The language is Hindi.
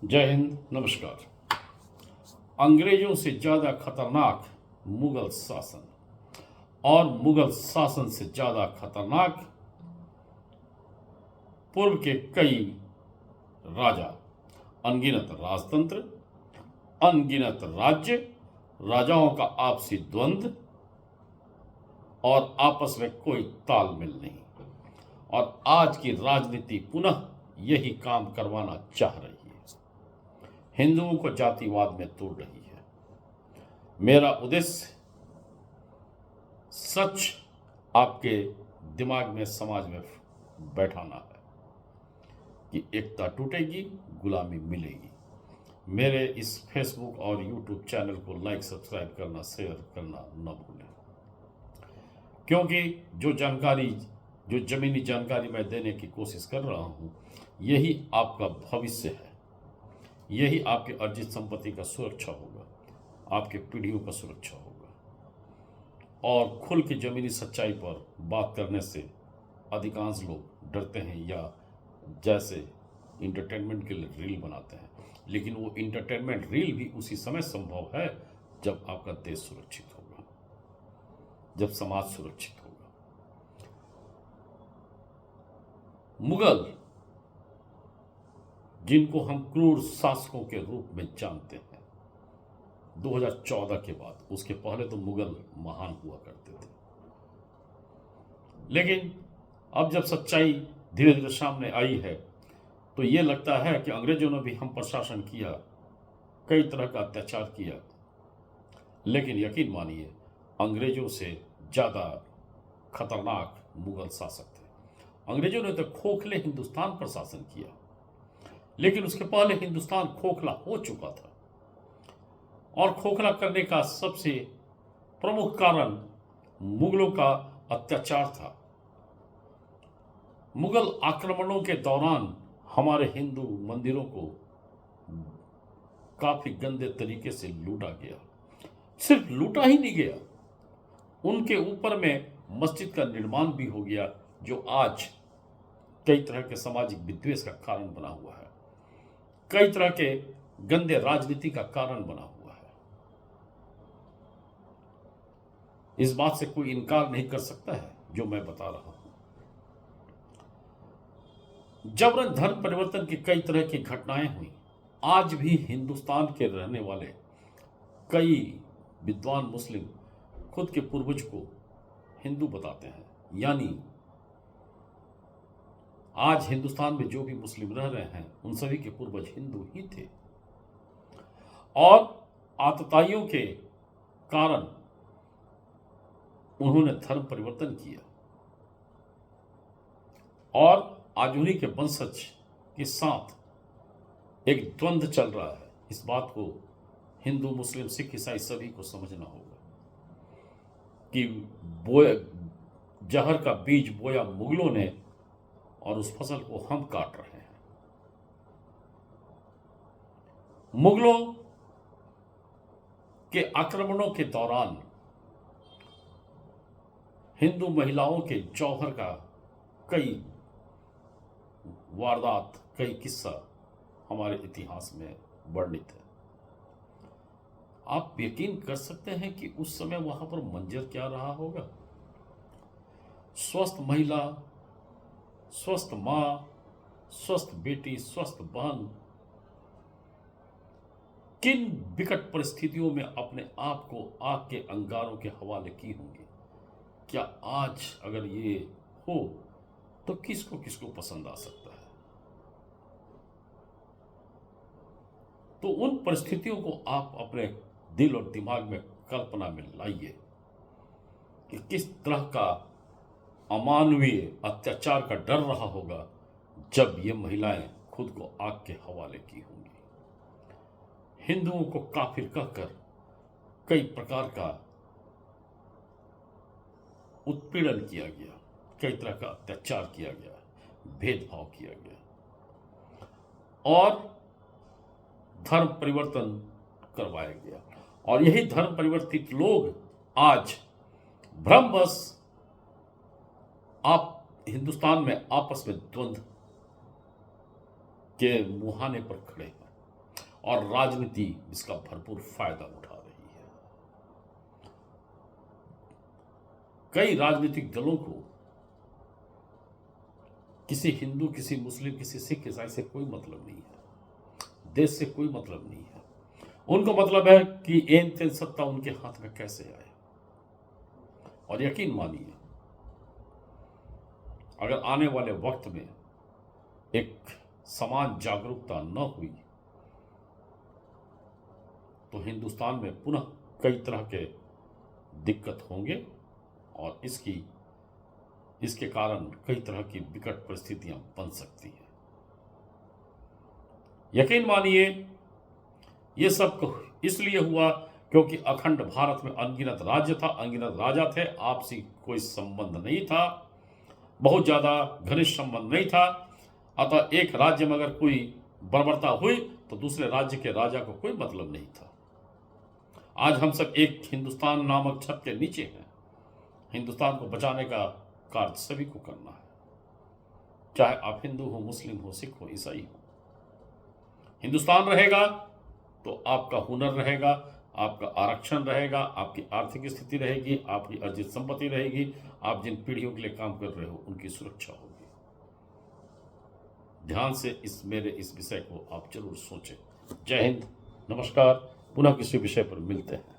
जय हिंद, नमस्कार। अंग्रेजों से ज़्यादा खतरनाक मुगल शासन और मुगल शासन से ज़्यादा खतरनाक पूर्व के कई राजा, अनगिनत राजतंत्र, अनगिनत राज्य, राजाओं का आपसी द्वंद्व और आपस में कोई तालमेल नहीं। और आज की राजनीति पुनः यही काम करवाना चाह रही है, हिंदुओं को जातिवाद में तोड़ रही है। मेरा उद्देश्य सच आपके दिमाग में, समाज में बैठाना है कि एकता टूटेगी, गुलामी मिलेगी। मेरे इस फेसबुक और यूट्यूब चैनल को लाइक, सब्सक्राइब करना, शेयर करना न भूलें, क्योंकि जो जमीनी जानकारी मैं देने की कोशिश कर रहा हूं, यही आपका भविष्य है, यही आपकी अर्जित संपत्ति का सुरक्षा होगा, आपके पीढ़ियों का सुरक्षा होगा। और खुल के जमीनी सच्चाई पर बात करने से अधिकांश लोग डरते हैं, या जैसे इंटरटेनमेंट के लिए रील बनाते हैं, लेकिन वो इंटरटेनमेंट रील भी उसी समय संभव है जब आपका देश सुरक्षित होगा, जब समाज सुरक्षित होगा। मुगल, जिनको हम क्रूर शासकों के रूप में जानते हैं, 2014 के बाद, उसके पहले तो मुगल महान हुआ करते थे। लेकिन अब जब सच्चाई धीरे धीरे सामने आई है, तो ये लगता है कि अंग्रेजों ने भी हम पर शासन किया, कई तरह का अत्याचार किया, लेकिन यकीन मानिए अंग्रेजों से ज़्यादा खतरनाक मुगल शासक थे। अंग्रेजों ने तो खोखले हिंदुस्तान पर शासन किया, लेकिन उसके पहले हिंदुस्तान खोखला हो चुका था, और खोखला करने का सबसे प्रमुख कारण मुगलों का अत्याचार था। मुगल आक्रमणों के दौरान हमारे हिंदू मंदिरों को काफी गंदे तरीके से लूटा गया। सिर्फ लूटा ही नहीं गया, उनके ऊपर में मस्जिद का निर्माण भी हो गया, जो आज कई तरह के सामाजिक विद्वेष का कारण बना हुआ है, कई तरह के गंदे राजनीति का कारण बना हुआ है। इस बात से कोई इनकार नहीं कर सकता है जो मैं बता रहा हूं। जबरन धर्म परिवर्तन की कई तरह की घटनाएं हुई। आज भी हिंदुस्तान के रहने वाले कई विद्वान मुस्लिम खुद के पूर्वज को हिंदू बताते हैं, यानी आज हिंदुस्तान में जो भी मुस्लिम रह रहे हैं, उन सभी के पूर्वज हिंदू ही थे। और आतताइयों के कारण उन्होंने धर्म परिवर्तन किया, और आज उन्हीं के वंशज के साथ एक द्वंद्व चल रहा है। इस बात को हिंदू, मुस्लिम, सिख, ईसाई सभी को समझना होगा कि जहर का बीज बोया मुगलों ने, और उस फसल को हम काट रहे हैं। मुगलों के आक्रमणों के दौरान हिंदू महिलाओं के जौहर का कई वारदात, कई किस्सा हमारे इतिहास में वर्णित है। आप यकीन कर सकते हैं कि उस समय वहां पर मंजर क्या रहा होगा। स्वस्थ महिला, स्वस्थ मां, स्वस्थ बेटी, स्वस्थ बहन किन विकट परिस्थितियों में अपने आप को आग के अंगारों के हवाले की होंगी। क्या आज अगर ये हो तो किसको किसको पसंद आ सकता है। तो उन परिस्थितियों को आप अपने दिल और दिमाग में, कल्पना में लाइए कि किस तरह का अमानवीय अत्याचार का डर रहा होगा जब ये महिलाएं खुद को आग के हवाले की होंगी। हिंदुओं को काफिर कहकर कई प्रकार का उत्पीड़न किया गया, कई तरह का अत्याचार किया गया, भेदभाव किया गया, और धर्म परिवर्तन करवाया गया। और यही धर्म परिवर्तित लोग आज भ्रमवश आप हिंदुस्तान में आपस में द्वंद्व के मुहाने पर खड़े हैं। और राजनीति इसका भरपूर फायदा उठा रही है। कई राजनीतिक दलों को किसी हिंदू, किसी मुस्लिम, किसी सिख, ईसाई से कोई मतलब नहीं है, देश से कोई मतलब नहीं है। उनको मतलब है कि एन तेन सत्ता उनके हाथ में कैसे आए। और यकीन मानिए, अगर आने वाले वक्त में एक समान जागरूकता न हुई तो हिंदुस्तान में पुनः कई तरह के दिक्कत होंगे और इसके कारण कई तरह की विकट परिस्थितियां बन सकती हैं। यकीन मानिए, ये सब इसलिए हुआ क्योंकि अखंड भारत में अनगिनत राज्य था, अनगिनत राजा थे, आपसी कोई संबंध नहीं था, बहुत ज़्यादा घनिष्ठ संबंध नहीं था। अतः एक राज्य में अगर कोई बर्बरता हुई तो दूसरे राज्य के राजा को कोई मतलब नहीं था। आज हम सब एक हिंदुस्तान नामक छत के नीचे हैं। हिंदुस्तान को बचाने का कार्य सभी को करना है, चाहे आप हिंदू हो, मुस्लिम हो, सिख हो, ईसाई हो। हिंदुस्तान रहेगा तो आपका हुनर रहेगा, आपका आरक्षण रहेगा, आपकी आर्थिक स्थिति रहेगी, आपकी अर्जित संपत्ति रहेगी, आप जिन पीढ़ियों के लिए काम कर रहे हो उनकी सुरक्षा होगी। ध्यान से मेरे इस विषय को आप जरूर सोचें। जय हिंद, नमस्कार। पुनः किसी विषय पर मिलते हैं।